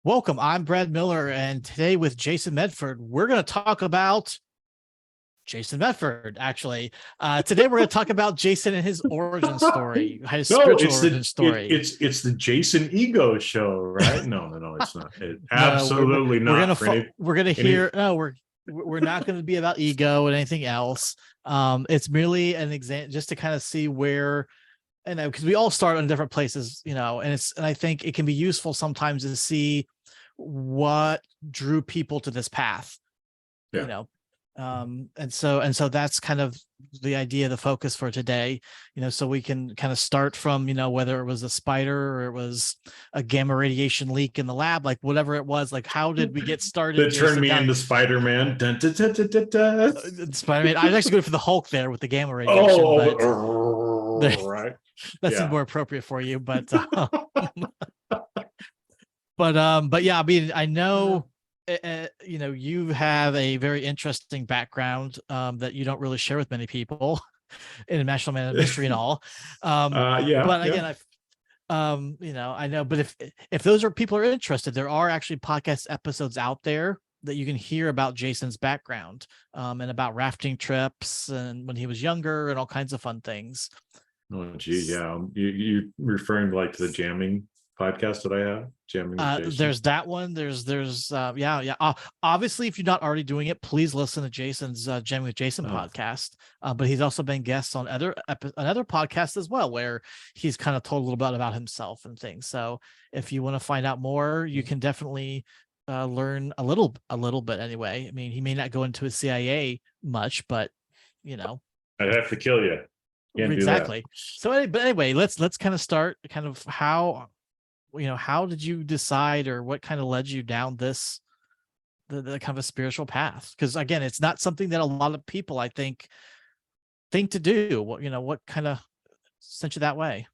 Welcome. I'm Brad Miller, and today with Jason Medford, we're going to talk about Jason Medford. Actually, today we're going to talk about Jason and his origin story, his No, spiritual it's origin the story. it's the Jason Ego show, right? No, it's not. It No, absolutely we're not gonna for we're gonna any. hear. No, we're not going to be about ego and anything else. It's merely an exam just to kind of see where, and because we all start in different places, and I think it can be useful sometimes to see what drew people to this path, you Yeah, know and so that's kind of the idea, the focus for today, so we can kind of start from, whether it was a spider or it was a gamma radiation leak in the lab, like whatever it was, like how did we get started, that turned Jason, me down into Spider-Man. Dun, dun, dun, dun, dun, dun. Spider-Man? I was actually going for the Hulk there with the gamma radiation, Oh, but right. that seems Yeah. more appropriate for you, but yeah, I mean, I know, you have a very interesting background, that you don't really share with many people in National Man of Mystery and all. Yeah, But yeah. again, I know, but if those are people are interested, there are actually podcast episodes out there that you can hear about Jason's background, and about rafting trips and when he was younger and all kinds of fun things. Oh, gee, yeah. You referring like to the jamming podcast that I have, jamming with Jason? There's that one. Yeah. Obviously, if you're not already doing it, please listen to Jason's Jamming with Jason Oh, podcast. But he's also been guests on another podcast as well, where he's kind of told a little bit about himself and things. So if you want to find out more, you can definitely learn a little bit anyway. I mean, he may not go into his CIA much, but you know I'd have to kill you. Can't do that. exactly. But anyway, let's kind of start kind of how did you decide, or what kind of led you down the kind of a spiritual path? Because again, it's not something that a lot of people, I think to do. What kind of sent you that way?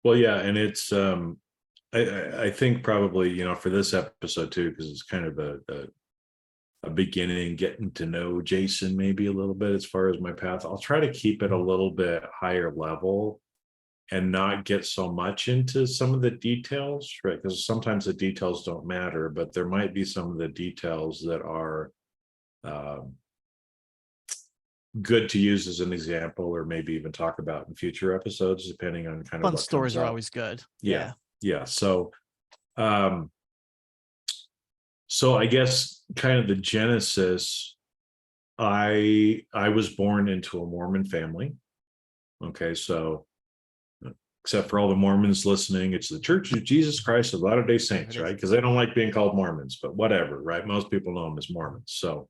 Well, yeah, and it's I think probably for this episode too, because it's kind of a beginning, getting to know Jason maybe a little bit as far as my path. I'll try to keep it a little bit higher level and not get so much into some of the details, right? Because sometimes the details don't matter, but there might be some of the details that are um, good to use as an example, or maybe even talk about in future episodes, depending on kind of Fun what comes stories are up. always good. Yeah, Yeah. yeah. Um, so I guess kind of the genesis. I was born into a Mormon family. Okay, so except for all the Mormons listening, it's the Church of Jesus Christ of Latter-day There it Saints, is. right? Because they don't like being called Mormons, but whatever, right? Most people know them as Mormons. So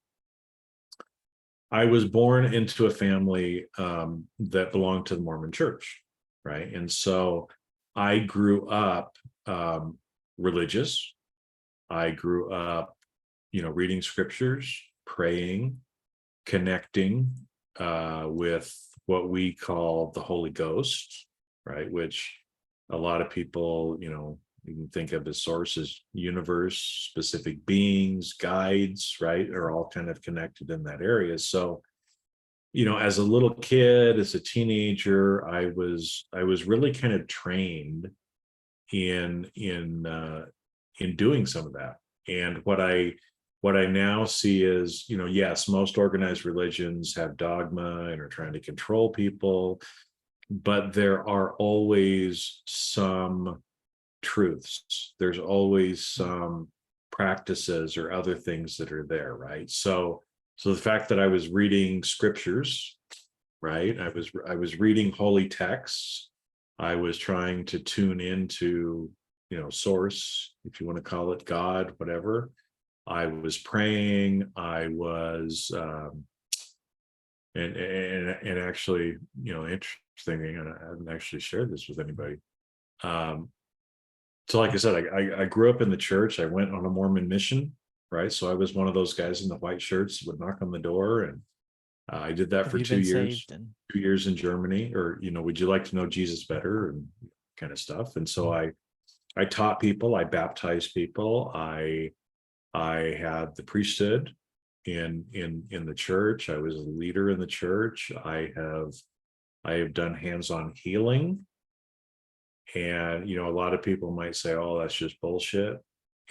I was born into a family that belonged to the Mormon Church, right? And so I grew up religious. I grew up, reading scriptures, praying, connecting with what we call the Holy Ghost, right? Which a lot of people, you can think of as sources, universe, specific beings, guides, right? Are all kind of connected in that area. So, as a little kid, as a teenager, I was really kind of trained in doing some of that. And what I now see is, yes, most organized religions have dogma and are trying to control people, but there are always some truths. There's always some practices or other things that are there, right? So the fact that I was reading scriptures, right? I was reading holy texts. I was trying to tune into, source, if you want to call it God, whatever. I was praying. I was, and actually, interesting, and I haven't actually shared this with anybody. Um, so, like I said, I grew up in the church. I went on a Mormon mission, right? So I was one of those guys in the white shirts that would knock on the door, and I did that Have for you two been years. saved? And 2 years in Germany, or would you like to know Jesus better, and kind of stuff. And so I taught people, I baptized people, I had the priesthood in the church. I was a leader in the church. I have done hands-on healing. And a lot of people might say, oh, that's just bullshit.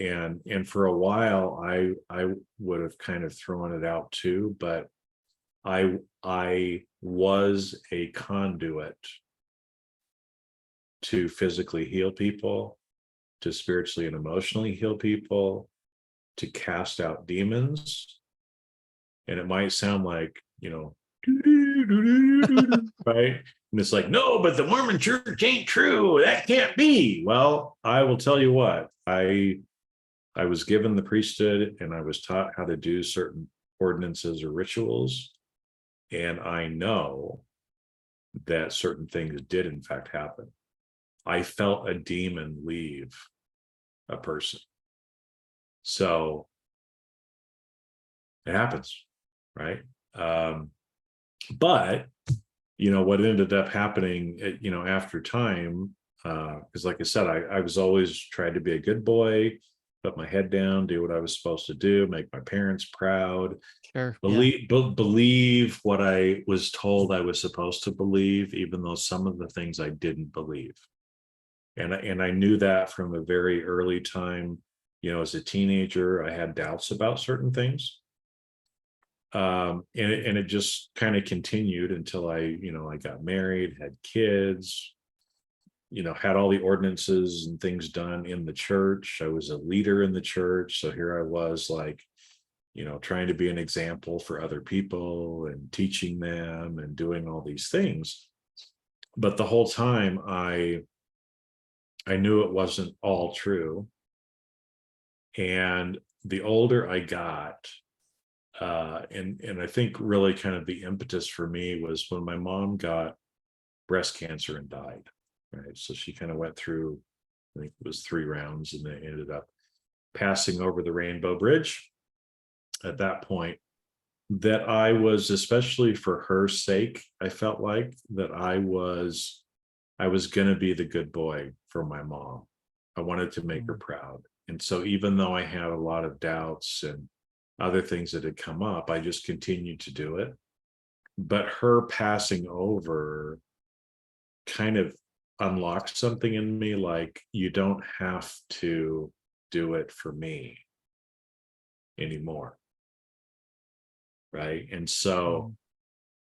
and for a while I would have kind of thrown it out too, but I was a conduit to physically heal people, to spiritually and emotionally heal people, to cast out demons. And it might sound like, right? And it's like, no, but the Mormon church ain't true. That can't be. Well, I will tell you what, I was given the priesthood and I was taught how to do certain ordinances or rituals. And I know that certain things did in fact happen. I felt a demon leave a person. So it happens, right? But what ended up happening, after time, because like I said, I was always trying to be a good boy, put my head down, do what I was supposed to do, make my parents proud, Sure. believe what I was told I was supposed to believe, even though some of the things I didn't believe. And I knew that from a very early time. As a teenager, I had doubts about certain things. And it just kind of continued until I got married, had kids, had all the ordinances and things done in the church. I was a leader in the church. So here I was, like, trying to be an example for other people and teaching them and doing all these things. But the whole time I knew it wasn't all true. And the older I got, and I think really kind of the impetus for me was when my mom got breast cancer and died, right? So she kind of went through, I think it was 3 rounds, and they ended up passing over the Rainbow Bridge. At that point, that I was, especially for her sake, I felt like that I was going to be the good boy for my mom. I wanted to make her proud. And so even though I had a lot of doubts and other things that had come up, I just continued to do it. But her passing over kind of unlocked something in me, like, you don't have to do it for me anymore. Right. And so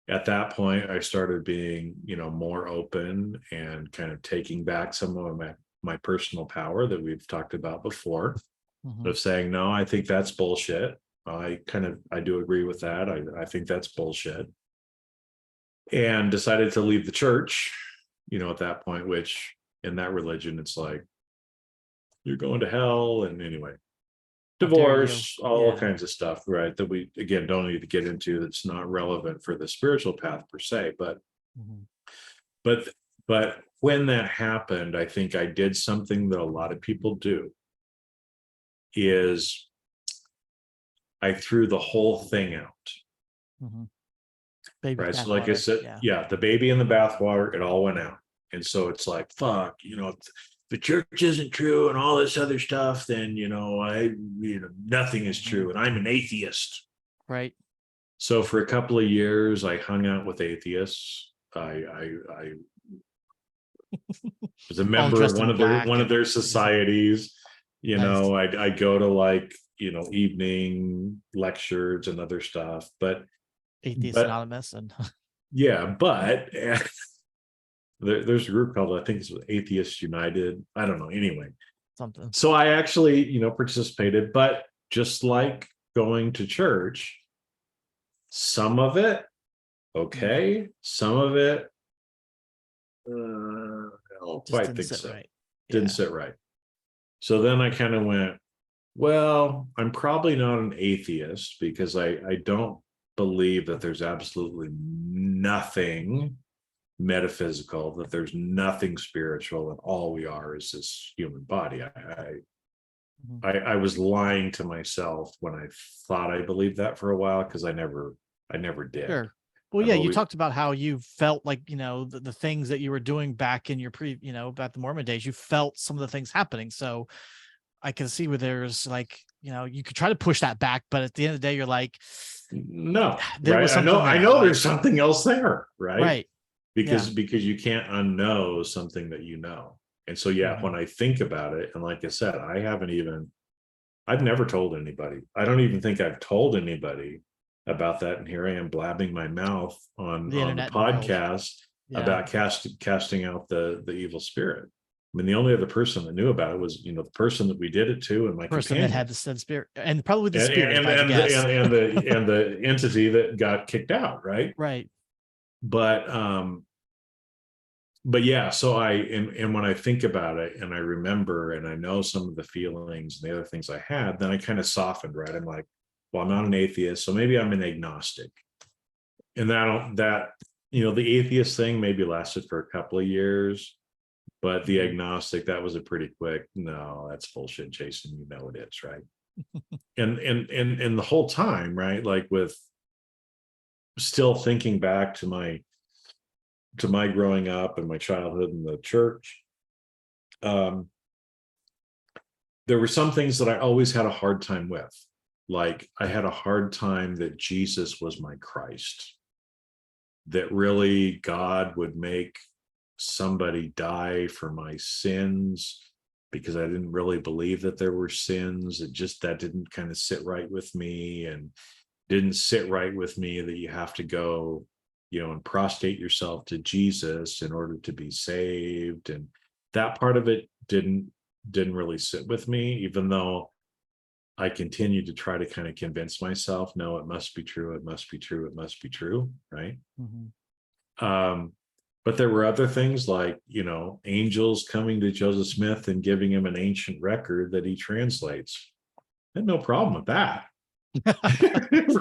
at that point, I started being, more open and kind of taking back some of my personal power that we've talked about before, of saying, no, I think that's bullshit. I do agree with that. I think that's bullshit. And decided to leave the church, at that point, which in that religion, it's like, you're going to hell. And anyway, divorce, all kinds of stuff, right? That we, again, don't need to get into. That's not relevant for the spiritual path per se. But when that happened, I think I did something that a lot of people do, is I threw the whole thing out. Baby right. So like I bathwater. said, the baby in the bathwater, it all went out. And so it's like, fuck, if the church isn't true and all this other stuff, then, nothing is true. And I'm an atheist. Right. So for a couple of years, I hung out with atheists. I was a member of one of their societies. I go to, like, evening lectures and other stuff, but Atheist Anonymous and but there's a group called, I think it's Atheists United. I don't know. Anyway, something. So I actually, participated, but just like going to church, some of it, okay, some of it, I don't quite think so. Right. Didn't sit right. So then I kind of went, well, I'm probably not an atheist, because I don't believe that there's absolutely nothing metaphysical, that there's nothing spiritual, and all we are is this human body. I was lying to myself when I thought I believed that for a while, because I never did. Sure. Well, you talked about how you felt like, the things that you were doing back in your about the Mormon days, you felt some of the things happening. So I can see where there's, like, you could try to push that back, but at the end of the day, you're like, no, there was something I know there's something else there, right? Right. Because you can't unknow something that you know. And so, when I think about it, and like I said, I haven't even I've never told anybody. I don't even think I've told anybody about that. And here I am blabbing my mouth The on the internet and the world. podcast Yeah. about casting out the evil spirit. I mean, the only other person that knew about it was, the person that we did it to and my Person that had companion. the said spirit, and probably the And spirit, if I had to and guess. and the entity that got kicked out, right? Right. But yeah, so and when I think about it and I remember and I know some of the feelings and the other things I had, then I kind of softened, right? I'm like, well, I'm not an atheist, so maybe I'm an agnostic. And the atheist thing maybe lasted for a couple of years, but the agnostic, that was a pretty quick, no, that's bullshit, Jason, it is, right? and the whole time, right, like with still thinking back to my growing up and my childhood in the church, there were some things that I always had a hard time with. Like I had a hard time that Jesus was my Christ, that really God would make somebody die for my sins, because I didn't really believe that there were sins. That didn't kind of sit right with me, and didn't sit right with me that you have to go, and prostrate yourself to Jesus in order to be saved. And that part of it didn't really sit with me, even though I continued to try to kind of convince myself, no, it must be true. It must be true. It must be true. Right. But there were other things like, angels coming to Joseph Smith and giving him an ancient record that he translates. I had no problem with that.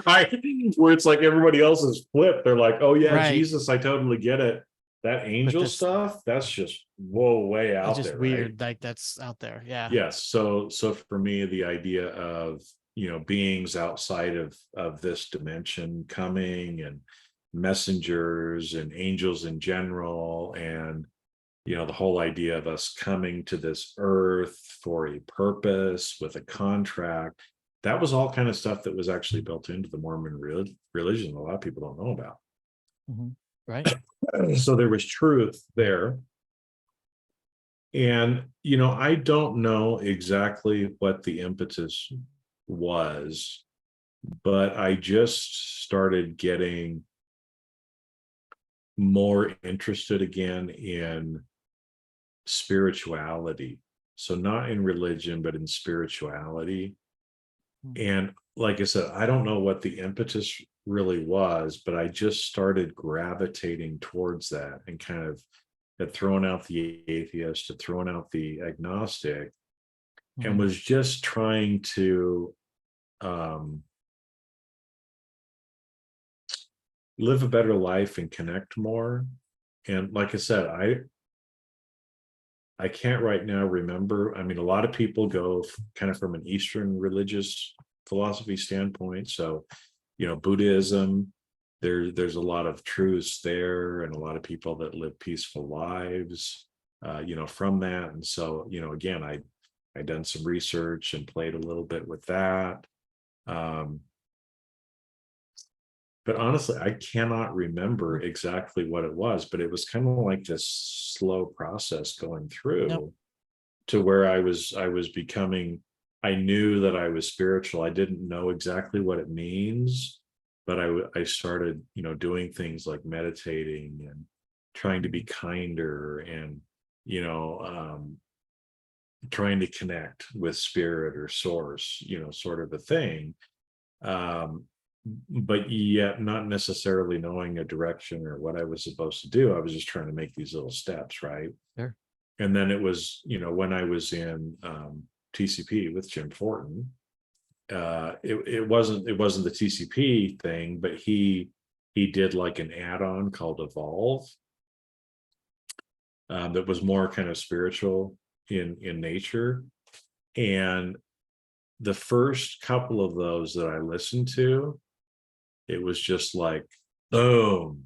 Right, where it's like everybody else is flipped. They're like, oh yeah, Right. Jesus, I totally get it. That angel stuff, that's just way out just there, weird, right? like that's out there. Yeah. Yes. So for me, the idea of beings outside of this dimension coming, and messengers and angels in general, and the whole idea of us coming to this earth for a purpose with a contract, that was all kind of stuff that was actually built into the Mormon religion. A lot of people don't know about. Right. So there was truth there. And, I don't know exactly what the impetus was, but I just started getting more interested again in spirituality. So not in religion, but in spirituality. And like I said, I don't know what the impetus really was, but I just started gravitating towards that, and kind of had thrown out the atheist, had thrown out the agnostic, and was just trying to live a better life and connect more. And like I said, I can't right now remember. I mean, a lot of people go kind of from an Eastern religious philosophy standpoint. So, Buddhism, there's a lot of truths there, and a lot of people that live peaceful lives, from that. And so, again, I done some research and played a little bit with that. But honestly, I cannot remember exactly what it was, but it was kind of like this slow process going through to where I was becoming, I knew that I was spiritual. I didn't know exactly what it means, but I started, doing things like meditating and trying to be kinder, and, trying to connect with spirit or source, sort of a thing. But yet not necessarily knowing a direction or what I was supposed to do. I was just trying to make these little steps, right? Sure. And then it was, when I was in TCP with Jim Fortin, it wasn't the TCP thing, but he did like an add-on called Evolve, that was more kind of spiritual in nature. And the first couple of those that I listened to, it was just like, boom,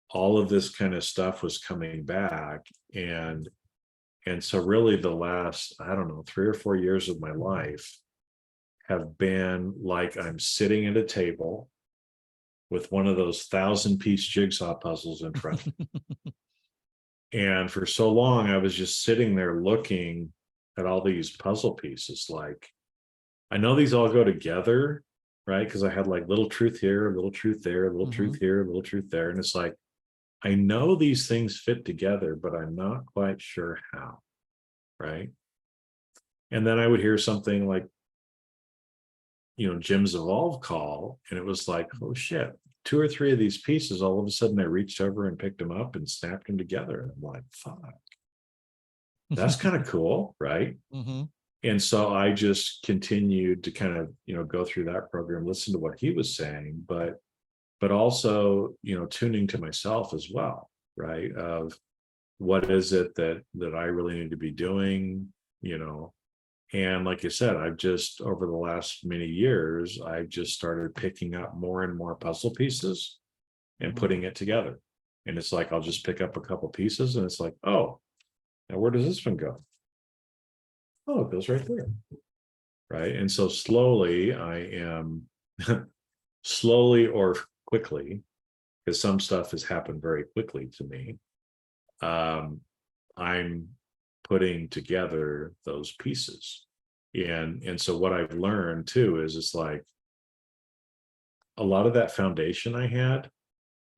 all of this kind of stuff was coming back. And so really the last, I don't know, 3 or 4 years of my life have been like I'm sitting at a table with one of those 1,000-piece jigsaw puzzles in front of me. And for so long, I was just sitting there looking at all these puzzle pieces, like, I know these all go together, right? Because I had like little truth here, a little truth there, a little truth here, a little truth there. And it's like, I know these things fit together, but I'm not quite sure how, right? And then I would hear something like, Jim's Evolve call, and it was like, oh shit, two or three of these pieces, all of a sudden I reached over and picked them up and snapped them together. And I'm like, fuck, that's kind of cool, right? Mm-hmm. And so I just continued to kind of, go through that program, listen to what he was saying, but also, tuning to myself as well, right? Of what is it that I really need to be doing, and like you said, I've just over the last many years, I've just started picking up more and more puzzle pieces and Mm-hmm. putting it together. And it's like I'll just pick up a couple pieces and it's like, oh, now where does this one go? Oh, it goes right there. Right. And so slowly I am slowly or quickly, because some stuff has happened very quickly to me. I'm putting together those pieces. And so what I've learned too is it's like a lot of that foundation I had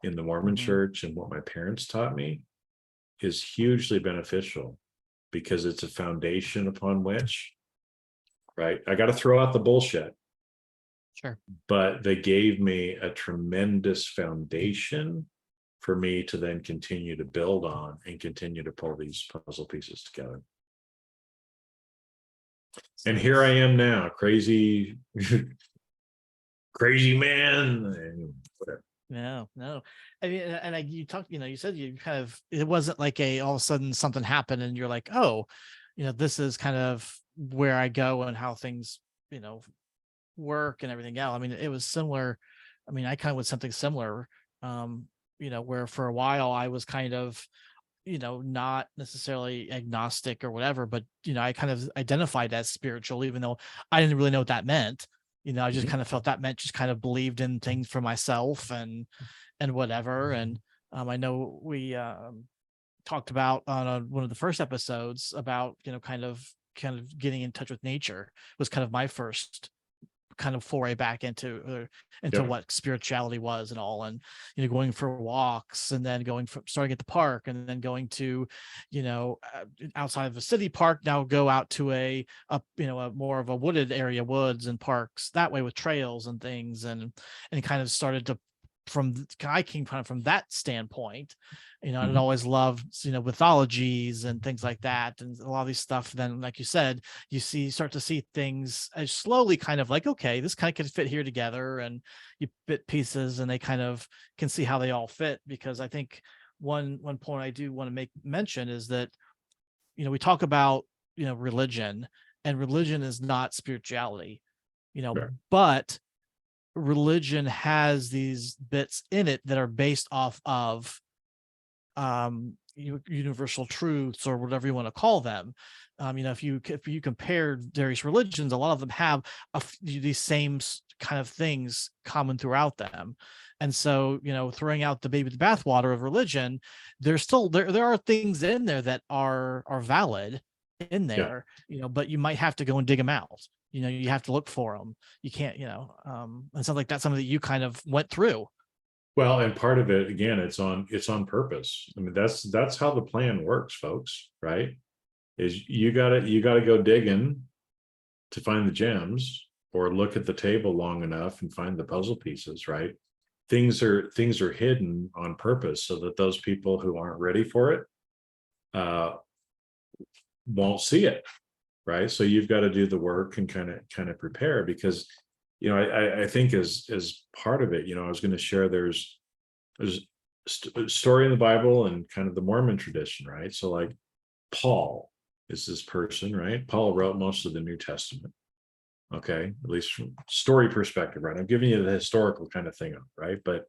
in the Mormon Mm-hmm. church and what my parents taught me is hugely beneficial because it's a foundation upon which, right? I got to throw out the bullshit, Sure. but they gave me a tremendous foundation for me to then continue to build on and continue to pull these puzzle pieces together. And here I Nice. am now, crazy, crazy man, and whatever. No, no. I mean, and you talked, you said you kind of, it wasn't like all of a sudden something happened and you're like, oh, this is kind of where I go and how things, you know, work and everything else. I mean, it was similar. I mean, I kind of was something similar, where for a while I was kind of, not necessarily agnostic or whatever, but, I kind of identified as spiritual, even though I didn't really know what that meant. I just Mhm. kind of felt that meant just kind of believed in things for myself and whatever. And I know we talked about on one of the first episodes about, kind of getting in touch with nature was kind of my first kind of foray back into Yep. what spirituality was and all, and going for walks and then going from starting at the park and then going to outside of a city park, now go out to a more of a wooded area, woods and parks that way with trails and things, and kind of started to I came kind of from that standpoint, and Mhm. always loved, mythologies and things like that. And a lot of these stuff, then, like you said, start to see things as slowly kind of like, okay, this kind of could fit here together. And you bit pieces and they kind of can see how they all fit. Because I think one point I do want to make mention is that, we talk about, religion, and religion is not spirituality, Right. but religion has these bits in it that are based off of universal truths or whatever you want to call them. If you compare various religions, a lot of them have these same kind of things common throughout them. And so, throwing out the baby with the bathwater of religion, there's still there are things in there that are valid in Yeah. there, but you might have to go and dig them out. You have to look for them. You can't, and sounds like that's something that you kind of went through. Well, and part of it, again, it's on purpose. I mean, that's how the plan works, folks, right? Is you gotta go digging to find the gems or look at the table long enough and find the puzzle pieces, right? Things are hidden on purpose so that those people who aren't ready for it uh won't see it, right? So you've got to do the work and kind of prepare because I think as part of it, I was going to share there's a story in the Bible and kind of the Mormon tradition, right? So like Paul is this person, right? Paul wrote most of the New Testament. Okay, at least from story perspective, right? I'm giving you the historical kind of thing, right? But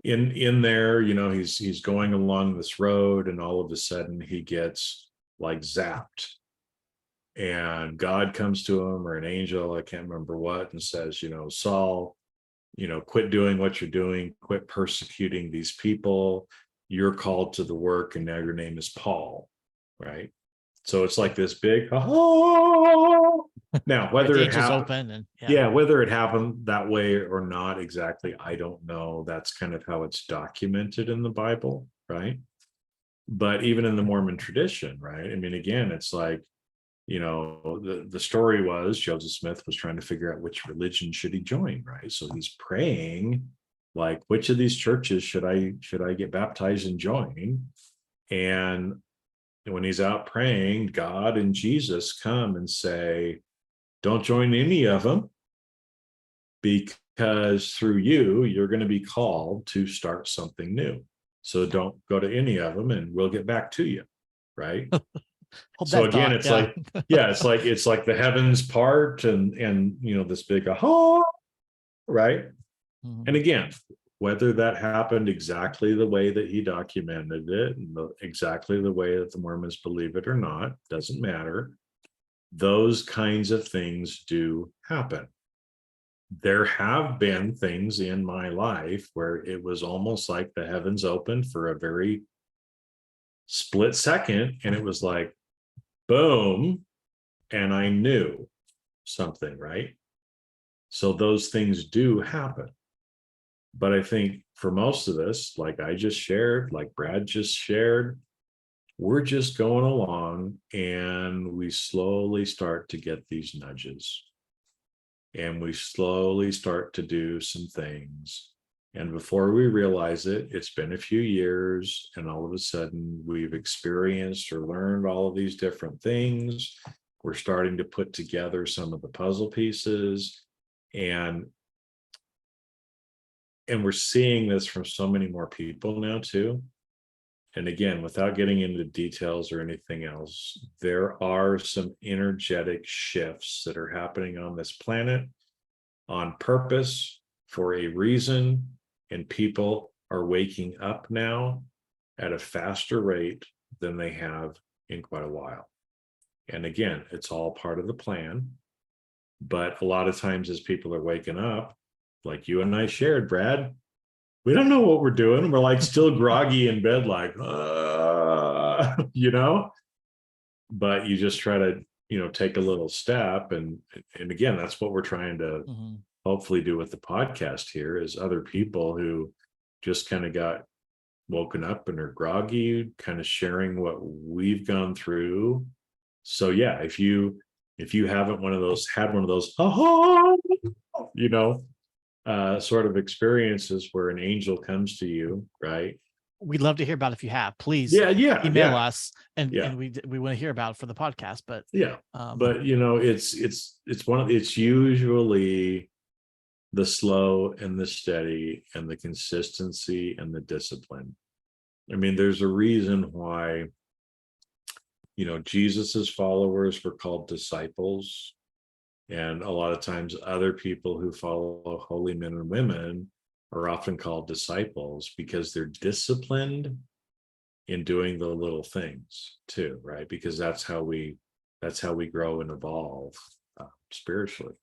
in there, he's going along this road, and all of a sudden he gets like zapped, and God comes to him, or an angel, I can't remember what, and says, Saul, quit doing what you're doing, quit persecuting these people. You're called to the work, and now your name is Paul, right? So it's like this big, oh, Now, Yeah, whether the it angel's happened, open and yeah, whether it happened that way or not exactly, I don't know. That's kind of how it's documented in the Bible, right? But even in the Mormon tradition, right? I mean, again, it's like, the story was Joseph Smith was trying to figure out which religion should he join, right? So he's praying, like, which of these churches should I get baptized and join? And when he's out praying, God and Jesus come and say, don't join any of them, because through you, you're going to be called to start something new. So don't go to any of them, and we'll get back to you, right? hold So that again, thought. it's Yeah. like, yeah, it's like the heavens part, and this big aha, right? Mhm. And again, whether that happened exactly the way that he documented it, and exactly the way that the Mormons believe it or not, doesn't matter. Those kinds of things do happen. There have been things in my life where it was almost like the heavens opened for a very split second, and it was like, boom, and I knew something, right? So those things do happen. But I think for most of us, like I just shared, like Brad just shared, we're just going along, and we slowly start to get these nudges, and we slowly start to do some things. And before we realize it, it's been a few years, and all of a sudden we've experienced or learned all of these different things. We're starting to put together some of the puzzle pieces, and we're seeing this from so many more people now too. And again, without getting into details or anything else, there are some energetic shifts that are happening on this planet on purpose for a reason. And people are waking up now at a faster rate than they have in quite a while. And again, it's all part of the plan. But a lot of times, as people are waking up, like you and I shared, Brad, we don't know what we're doing. We're like still groggy in bed, like, but you just try to, take a little step. And again, that's what we're trying to Mhm. hopefully do with the podcast here, is other people who just kind of got woken up and are groggy, kind of sharing what we've gone through. So yeah, if you haven't had one of those, you know, sort of experiences where an angel comes to you, right? We'd love to hear about it if you have. Please Yeah, yeah, email yeah, us, and yeah, we want to hear about it for the podcast. But yeah. um, But it's usually the slow and the steady and the consistency and the discipline. I mean, there's a reason why, Jesus's followers were called disciples. And a lot of times other people who follow holy men and women are often called disciples, because they're disciplined in doing the little things too, right? Because that's how we grow and evolve spiritually.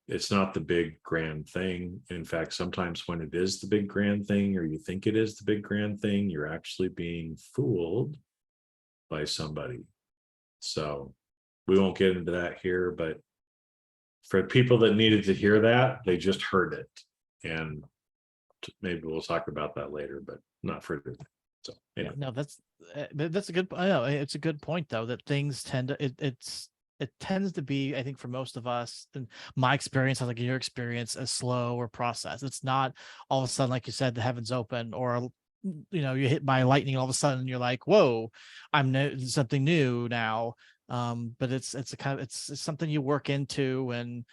It's not the big grand thing. In fact, sometimes when it is the big grand thing, or you think it is the big grand thing, you're actually being fooled by somebody. So we won't get into that here, but for people that needed to hear that, they just heard it. And maybe we'll talk about that later, but not for today. So anyway. no, that's a good. I know it's a good point though, that things tend to it tends to be, I think, for most of us, and my experience, I think your experience, a slow or process. It's not all of a sudden, like you said, the heavens open, or you hit by lightning, and all of a sudden you're like, whoa, something new now. But it's a kind of it's something you work into, and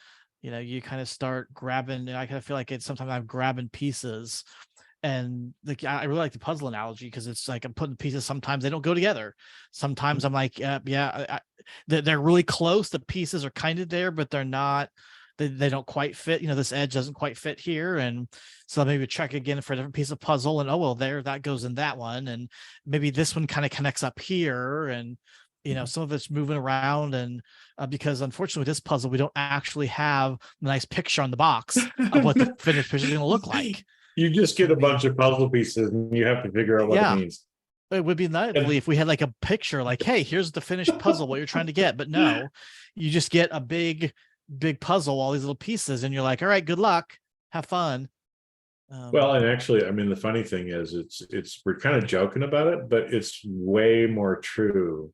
you kind of start grabbing. And I kind of feel like sometimes I'm grabbing pieces, and like I really like the puzzle analogy, because it's like I'm putting pieces. Sometimes they don't go together. Sometimes I'm like, they're really close. The pieces are kind of there, but they're not. They don't quite fit. This edge doesn't quite fit here, and so maybe check again for a different piece of puzzle. And oh well, that goes in that one, and maybe this one kind of connects up here, and some of it's moving around, and because unfortunately with this puzzle, we don't actually have a nice picture on the box of what the finished picture is going to look like. You just get a bunch of puzzle pieces and you have to figure out what it Yeah. means. It would be lovely if we had like a picture, like, hey, here's the finished puzzle, what you're trying to get. But no, you just get a big puzzle, all these little pieces, and you're like, all right, good luck, have fun. Well, and actually, I mean, the funny thing is, we're kind of joking about it, but it's way more true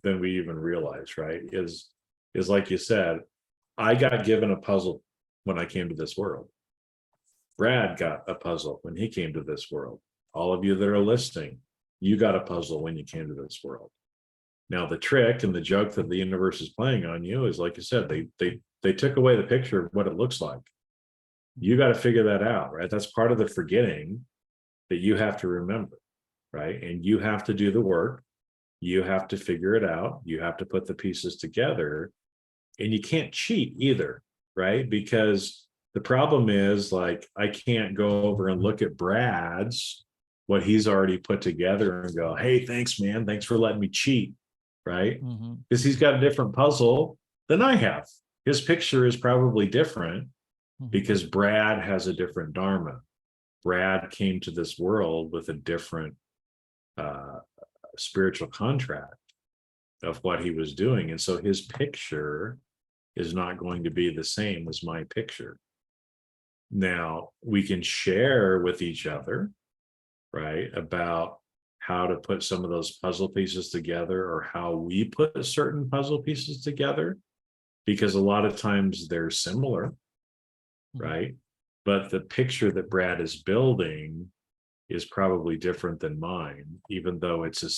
than we even realize, right? Is like you said, I got given a puzzle when I came to this world. Brad got a puzzle when he came to this world. All of you that are listening, you got a puzzle when you came to this world. Now, the trick and the joke that the universe is playing on you is, like you said, they took away the picture of what it looks like. You got to figure that out, right? That's part of the forgetting that you have to remember, right? And you have to do the work. You have to figure it out. You have to put the pieces together, and you can't cheat either, right? Because the problem is, like, I can't go over and look at Brad's, what he's already put together, and go, hey, thanks, man. Thanks for letting me cheat, right? Because he's got a different puzzle than I have. His picture is probably different because Brad has a different dharma. Brad came to this world with a different spiritual contract of what he was doing. And so his picture is not going to be the same as my picture. Now, we can share with each other, right, about how to put some of those puzzle pieces together, or how we put certain puzzle pieces together, because a lot of times they're similar, right? But the picture that Brad is building is probably different than mine, even though it's a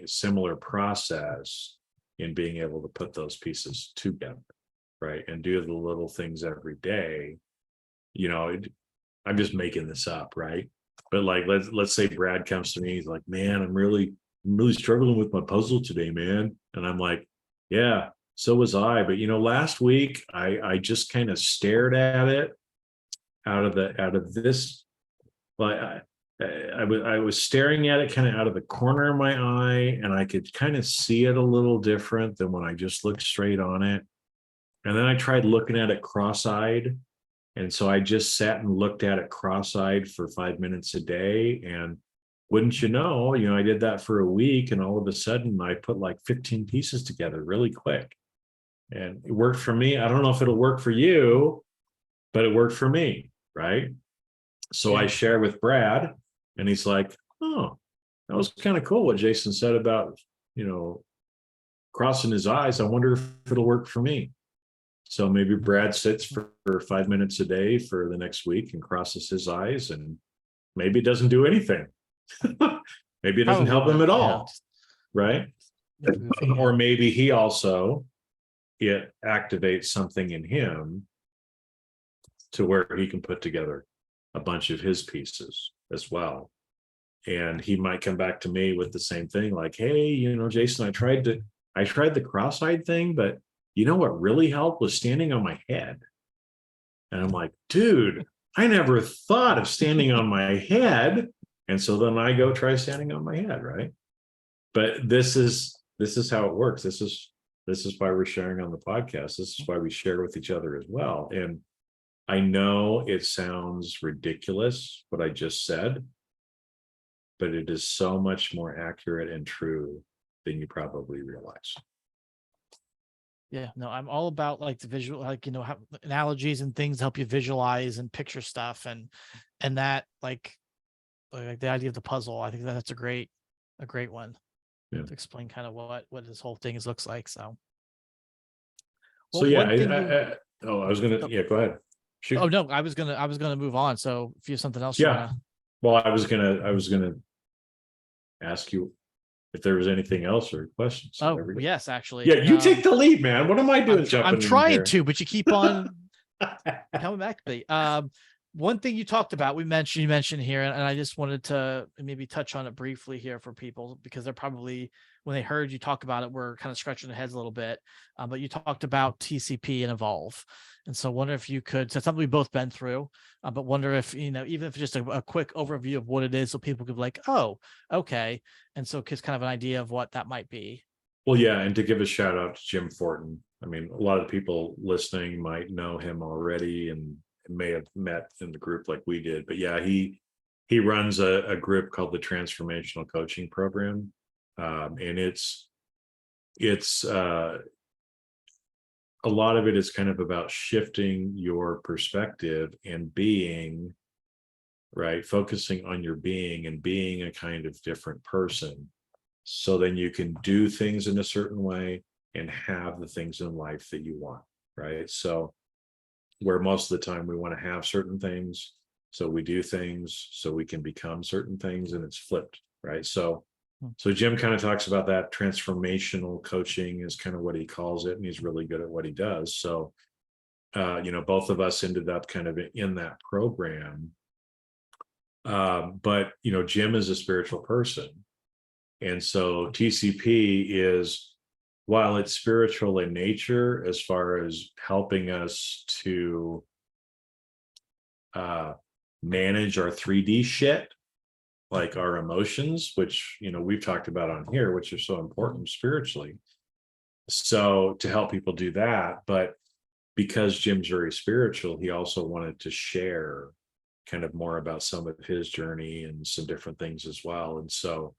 similar process in being able to put those pieces together, right? And do the little things every day. You know, I'm just making this up, right? But like, let's say Brad comes to me, he's like, man, I'm really struggling with my puzzle today, man. And I'm like, yeah, so was I. But last week I just kind of stared at it out of this, like I was staring at it kind of out of the corner of my eye, and I could kind of see it a little different than when I just looked straight on it. And then I tried looking at it cross-eyed. And so I just sat and looked at it cross-eyed for 5 minutes a day. And wouldn't you know, I did that for a week, and all of a sudden I put like 15 pieces together really quick. And it worked for me. I don't know if it'll work for you, but it worked for me, right? So I share with Brad, and he's like, oh, that was kind of cool what Jason said about, crossing his eyes. I wonder if it'll work for me. So maybe Brad sits for 5 minutes a day for the next week and crosses his eyes, and maybe it doesn't do anything. Maybe it doesn't help him at all, right? Or maybe it activates something in him to where he can put together a bunch of his pieces as well. And he might come back to me with the same thing, like, hey, Jason, I tried the cross-eyed thing, but what really helped was standing on my head. And I'm like, dude, I never thought of standing on my head. And so then I go try standing on my head, right? But this is how it works. This is why we're sharing on the podcast. This is why we share with each other as well. And I know it sounds ridiculous what I just said, but it is so much more accurate and true than you probably realize. Yeah, no, I'm all about like the visual, like, how analogies and things help you visualize and picture stuff, and that like the idea of the puzzle. I think that's a great one to explain kind of what this whole thing looks like. So, well, so yeah, I was gonna, go ahead. Shoot. Oh no, I was gonna move on. So if you have something else, well, I was gonna ask you if there was anything else or questions. Oh, yes, actually. Yeah, you take the lead, man. What am I doing? I'm trying to, but you keep on coming back to me. One thing you talked about, you mentioned here, and I just wanted to maybe touch on it briefly here for people, because they're probably, when they heard you talk about it, we're kind of scratching their heads a little bit. But you talked about TCP and Evolve. And so wonder if you could, so it's something we've both been through, but wonder if, even if just a quick overview of what it is, so people could be like, oh, okay. And so it's kind of an idea of what that might be. Well, yeah. And to give a shout out to Jim Fortin. I mean, a lot of people listening might know him already and may have met in the group like we did, but yeah, he he runs a group called the Transformational Coaching Program. And it's a lot of it is kind of about shifting your perspective and being, right, focusing on your being and being a kind of different person. So then you can do things in a certain way and have the things in life that you want, right? So where most of the time we want to have certain things, so we do things so we can become certain things, and it's flipped, right? So Jim kind of talks about that. Transformational coaching is kind of what he calls it, and he's really good at what he does. So both of us ended up kind of in that program. But Jim is a spiritual person, and so TCP is, while it's spiritual in nature as far as helping us to manage our 3D shit, like our emotions, which we've talked about on here, which are so important spiritually. So to help people do that, but because Jim's very spiritual, he also wanted to share kind of more about some of his journey and some different things as well. And so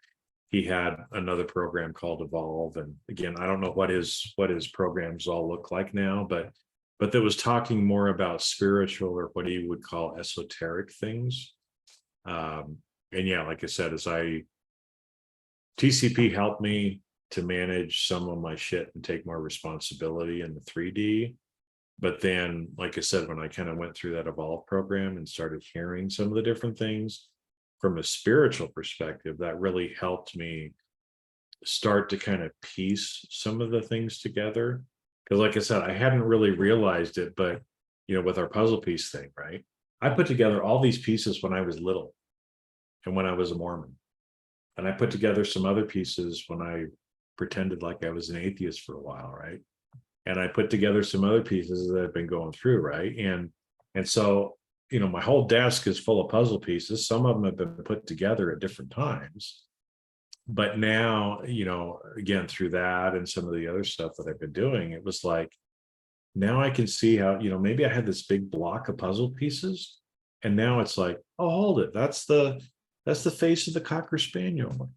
he had another program called Evolve. And again, I don't know what his programs all look like now, but that was talking more about spiritual, or what he would call esoteric things. And yeah, like I said, TCP helped me to manage some of my shit and take more responsibility in the 3D. But then, like I said, when I kind of went through that Evolve program and started hearing some of the different things from a spiritual perspective, that really helped me start to kind of piece some of the things together. Because like I said, I hadn't really realized it, but with our puzzle piece thing, right? I put together all these pieces when I was little and when I was a Mormon. And I put together some other pieces when I pretended like I was an atheist for a while, right? And I put together some other pieces that I've been going through, right? And so, my whole desk is full of puzzle pieces. Some of them have been put together at different times. But now, again, through that and some of the other stuff that I've been doing, it was like, now I can see how, maybe I had this big block of puzzle pieces. And now it's like, oh, hold it. That's the face of the Cocker Spaniel.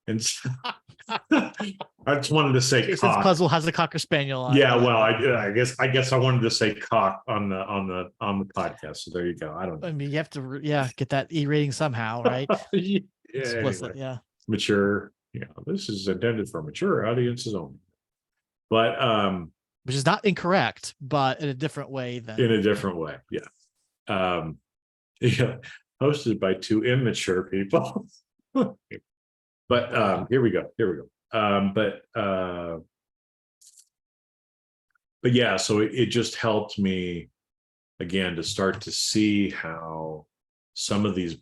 And so, I just wanted to say Jason's cock. puzzle has a Cocker Spaniel on it. Yeah, well, I guess I wanted to say cock on the podcast. So there you go. I don't know. I mean, you have to, get that E rating somehow, right? Yeah, Explicit, anyway. yeah. Mature. This is intended for mature audiences only. But which is not incorrect, but in a different way than in a different way. Yeah. Hosted by two immature people. But here we go. But yeah, so it just helped me again to start to see how some of these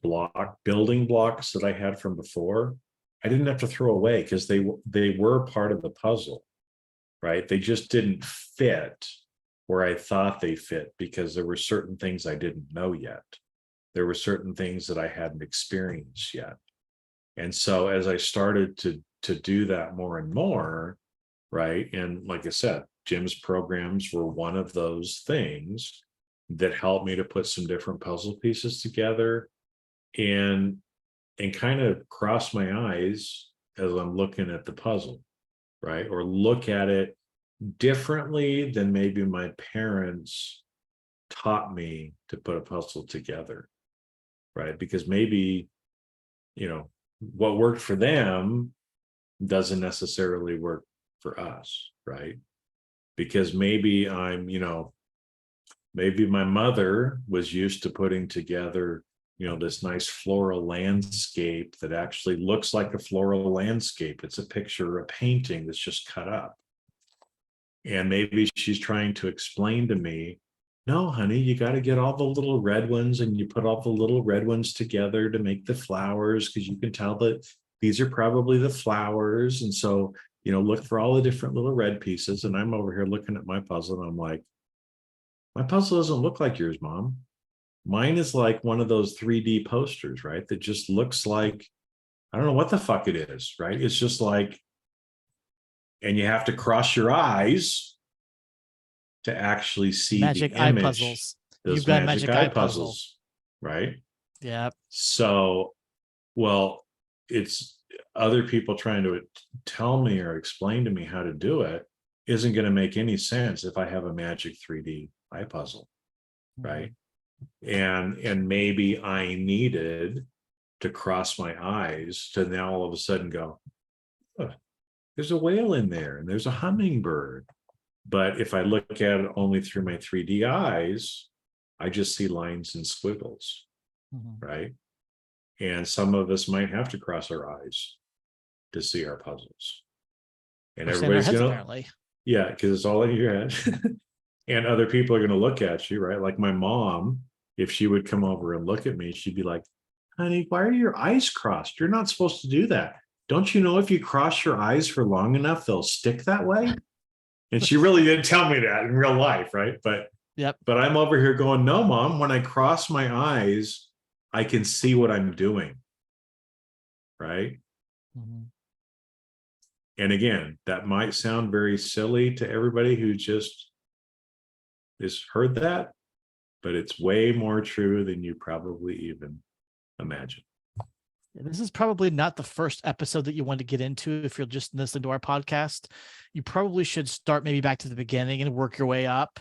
building blocks that I had from before, I didn't have to throw away because they were part of the puzzle, right? They just didn't fit where I thought they fit because there were certain things I didn't know yet. There were certain things that I hadn't experienced yet. And so as I started to do that more and more, right? And like I said, Jim's programs were one of those things that helped me to put some different puzzle pieces together and kind of cross my eyes as I'm looking at the puzzle, right? Or look at it differently than maybe my parents taught me to put a puzzle together, right? Because maybe, what worked for them doesn't necessarily work for us, right? Because maybe maybe my mother was used to putting together, this nice floral landscape that actually looks like a floral landscape. It's a picture, a painting that's just cut up. And maybe she's trying to explain to me, no, honey, you got to get all the little red ones and you put all the little red ones together to make the flowers, because you can tell that these are probably the flowers. And so, look for all the different little red pieces. And I'm over here looking at my puzzle and I'm like, my puzzle doesn't look like yours, Mom. Mine is like one of those 3D posters, right? That just looks like, I don't know what the fuck it is, right? It's just like, and you have to cross your eyes to actually see magic the eye image. puzzles. Those You've got magic eye puzzles, right? Yeah. So, well, it's other people trying to tell me or explain to me how to do it isn't going to make any sense if I have a magic 3D eye puzzle, right? And maybe I needed to cross my eyes to now all of a sudden go, oh, there's a whale in there and there's a hummingbird. But if I look at it only through my 3D eyes, I just see lines and squiggles, right? And some of us might have to cross our eyes to see our puzzles. And Or stay in their everybody's heads, gonna, apparently. yeah, because it's all in your head. And other people are gonna look at you, right? Like my mom, if she would come over and look at me, she'd be like, honey, why are your eyes crossed? You're not supposed to do that. Don't you know if you cross your eyes for long enough, they'll stick that way? And she really didn't tell me that in real life, right? Yep. But I'm over here going, no, mom, when I cross my eyes, I can see what I'm doing, right? And again, that might sound very silly to everybody who just has heard that, but it's way more true than you probably even imagine. This is probably not the first episode that you want to get into if you're just listening to our podcast. You probably should start maybe back to the beginning and work your way up,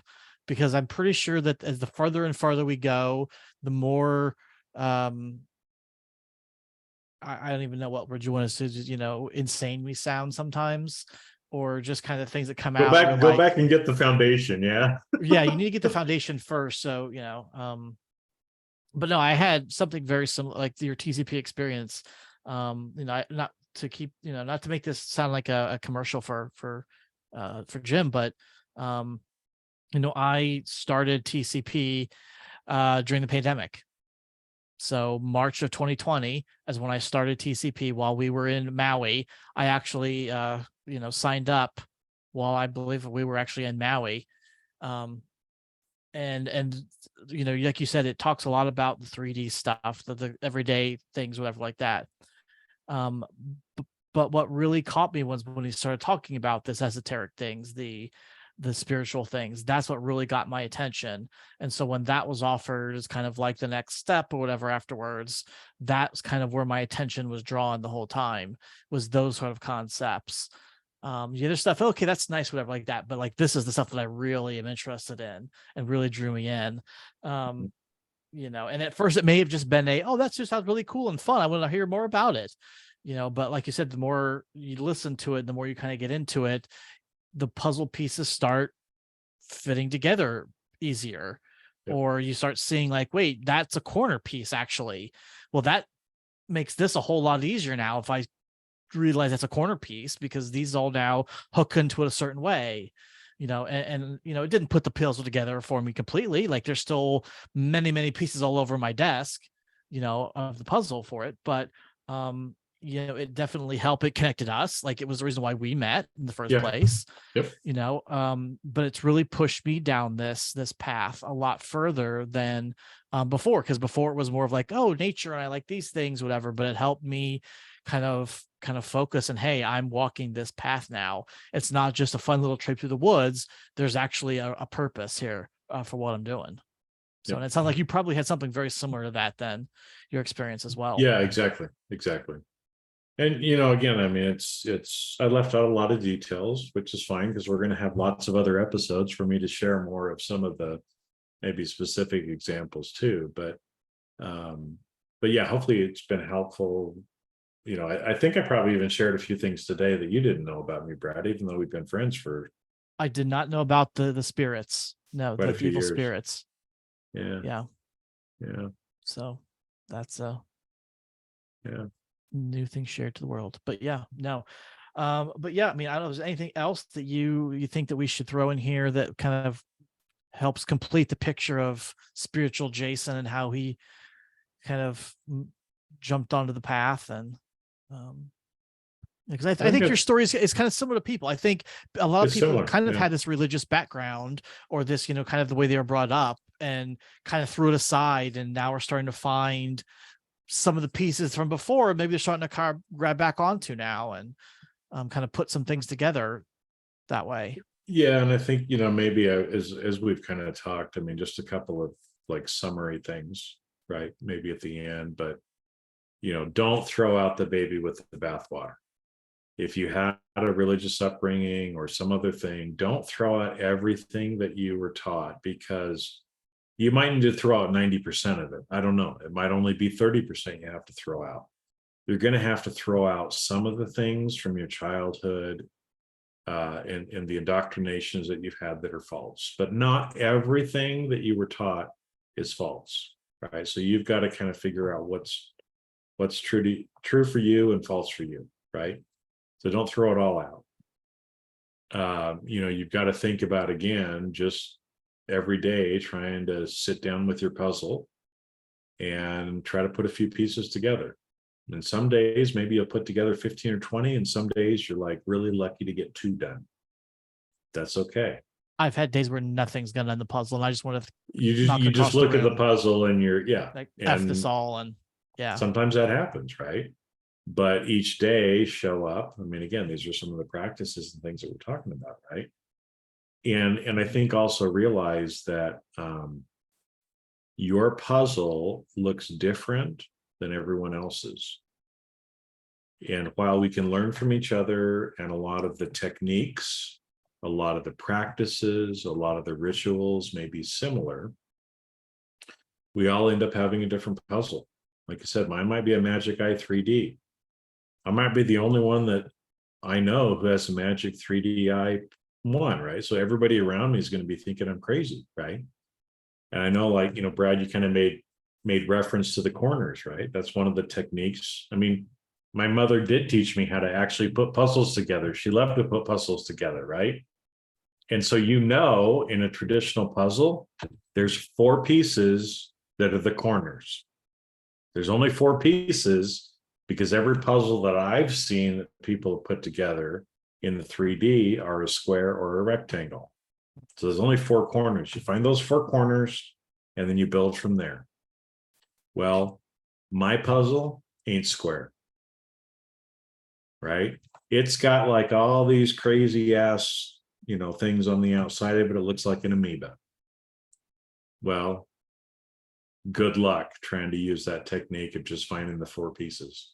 because I'm pretty sure that as the farther and farther we go, the more I don't even know what word you want to say, insane we sound sometimes, or just kind of things that come out. Go back and get the foundation. Yeah. Yeah, you need to get the foundation first. So, but no, I had something very similar, like your TCP experience. Not to make this sound like a commercial for Jim, but I started TCP during the pandemic. So March of 2020 is when I started TCP while we were in Maui. I actually signed up while I believe we were actually in Maui. And like you said, it talks a lot about the 3D stuff, the everyday things, whatever like that. But what really caught me was when he started talking about this esoteric things, the spiritual things. That's what really got my attention. And so when that was offered as kind of like the next step or whatever afterwards, that's kind of where my attention was drawn the whole time, was those sort of concepts. The other stuff, okay, that's nice, whatever like that, but like this is the stuff that I really am interested in and really drew me in. And at first it may have just been that just sounds really cool and fun, I want to hear more about it, but like you said, the more you listen to it, the more you kind of get into it, the puzzle pieces start fitting together easier. Yep. Or you start seeing like, wait, that's a corner piece actually. Well, that makes this a whole lot easier now if I realize that's a corner piece, because these all now hook into it a certain way, and it didn't put the puzzle together for me completely. Like there's still many pieces all over my desk, of the puzzle for it. But it definitely helped. It connected us. Like it was the reason why we met in the first place. Yep. But it's really pushed me down this path a lot further than before, because before it was more of like, oh, nature and I like these things, whatever. But it helped me kind of focus and, hey, I'm walking this path now. It's not just a fun little trip through the woods. There's actually a purpose here for what I'm doing. So, and it sounds like you probably had something very similar to that then, your experience as well. Yeah, exactly. And again, I mean, I left out a lot of details, which is fine, because we're going to have lots of other episodes for me to share more of some of the maybe specific examples too. But yeah, hopefully it's been helpful. I think I probably even shared a few things today that you didn't know about me, Brad, even though we've been friends for. I did not know about the spirits. No, the evil years. Spirits. Yeah. So that's yeah. new thing shared to the world. But yeah, no. But yeah, I mean, I don't know if there's anything else that you think that we should throw in here that kind of helps complete the picture of spiritual Jason and how he kind of jumped onto the path. And because I think your story is kind of similar to people. I think a lot of people kind of had this religious background, or this, kind of the way they were brought up, and kind of threw it aside. And now we're starting to find some of the pieces from before, maybe they're starting to grab back onto now, and kind of put some things together that way. Yeah. And I think, maybe as we've kind of talked, I mean, just a couple of like summary things. right? Maybe at the end, but don't throw out the baby with the bathwater. If you had a religious upbringing or some other thing, don't throw out everything that you were taught, because you might need to throw out 90% of it. I don't know. It might only be 30% you have to throw out. You're going to have to throw out some of the things from your childhood and the indoctrinations that you've had that are false, but not everything that you were taught is false, right? So you've got to kind of figure out what's true for you and false for you, right? So don't throw it all out. You've got to think about, again, just every day trying to sit down with your puzzle and try to put a few pieces together. And some days maybe you'll put together 15 or 20, and some days you're like really lucky to get 2 done. That's okay. I've had days where nothing's gonna end the puzzle, and I just want to You just look at the puzzle and you're like F and this all, and sometimes that happens, right? But each day show up. I mean, again, these are some of the practices and things that we're talking about, right? And I think also realize that your puzzle looks different than everyone else's. And while we can learn from each other, and a lot of the techniques, a lot of the practices, a lot of the rituals may be similar, we all end up having a different puzzle. Like I said, mine might be a Magic Eye 3D. I might be the only one that I know who has a Magic 3D Eye 1, right? So everybody around me is going to be thinking I'm crazy, right? And I know, like, Brad, you kind of made reference to the corners, right? That's one of the techniques. I mean, my mother did teach me how to actually put puzzles together. She loved to put puzzles together, right? And so, in a traditional puzzle, there's 4 pieces that are the corners. There's only 4 pieces, because every puzzle that I've seen that people have put together in the 3D are a square or a rectangle. So there's only 4 corners. You find those 4 corners, and then you build from there. Well, my puzzle ain't square, right? It's got like all these crazy ass, things on the outside of it. It looks like an amoeba. Well, good luck trying to use that technique of just finding the 4 pieces.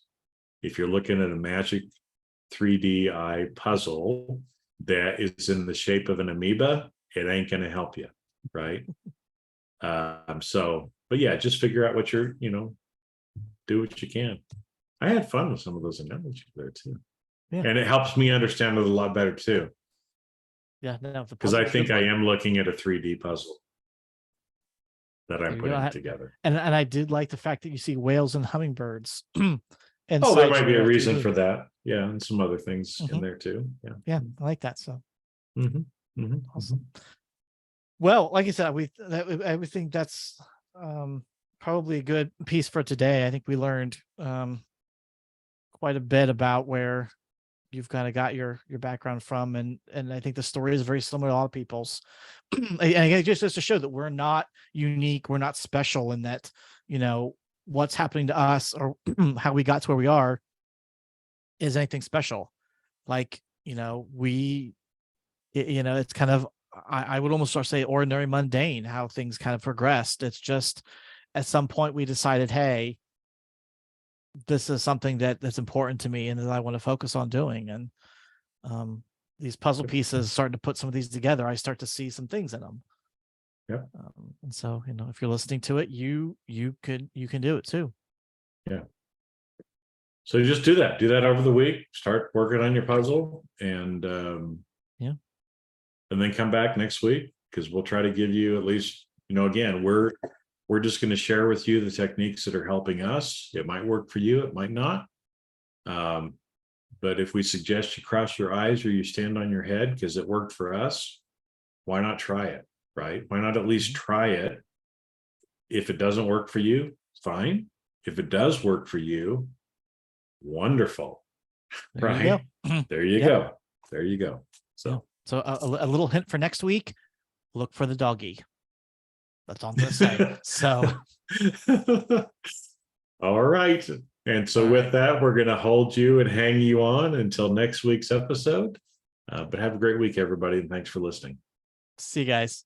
If you're looking at a Magic 3D Eye puzzle that is in the shape of an amoeba, it ain't going to help you, right? But yeah, just figure out what you're, do what you can. I had fun with some of those analogies there too. Yeah. And it helps me understand it a lot better too. Yeah, because I think I am looking at a 3D puzzle that I'm putting together. And I did like the fact that you see whales and hummingbirds. There might be a reason for that. Yeah, and some other things in there too. Yeah, I like that. So awesome. Well, like I said, I would think that's probably a good piece for today. I think we learned quite a bit about where you've kind of got your background from, and I think the story is very similar to a lot of people's. And again, just to show that we're not unique, we're not special, in that what's happening to us or how we got to where we are is anything special. Like it's kind of, I would almost start to say ordinary, mundane, how things kind of progressed. It's just at some point we decided, hey, this is something that's important to me and that I want to focus on doing. And these puzzle pieces, starting to put some of these together, I start to see some things in them. Yeah. And so, if you're listening to it, you can do it too. Yeah. So just do that over the week, start working on your puzzle, and and then come back next week, because we'll try to give you at least, again, we're just going to share with you the techniques that are helping us. It might work for you, it might not. But if we suggest you cross your eyes or you stand on your head because it worked for us, why not try it, right? Why not at least try it? If it doesn't work for you, fine. If it does work for you, wonderful, right? There you go. There you go. So a little hint for next week: look for the doggy. That's all I'm going to say. So, all right. And so with that, we're going to hold you and hang you on until next week's episode. But have a great week, everybody. And thanks for listening. See you guys.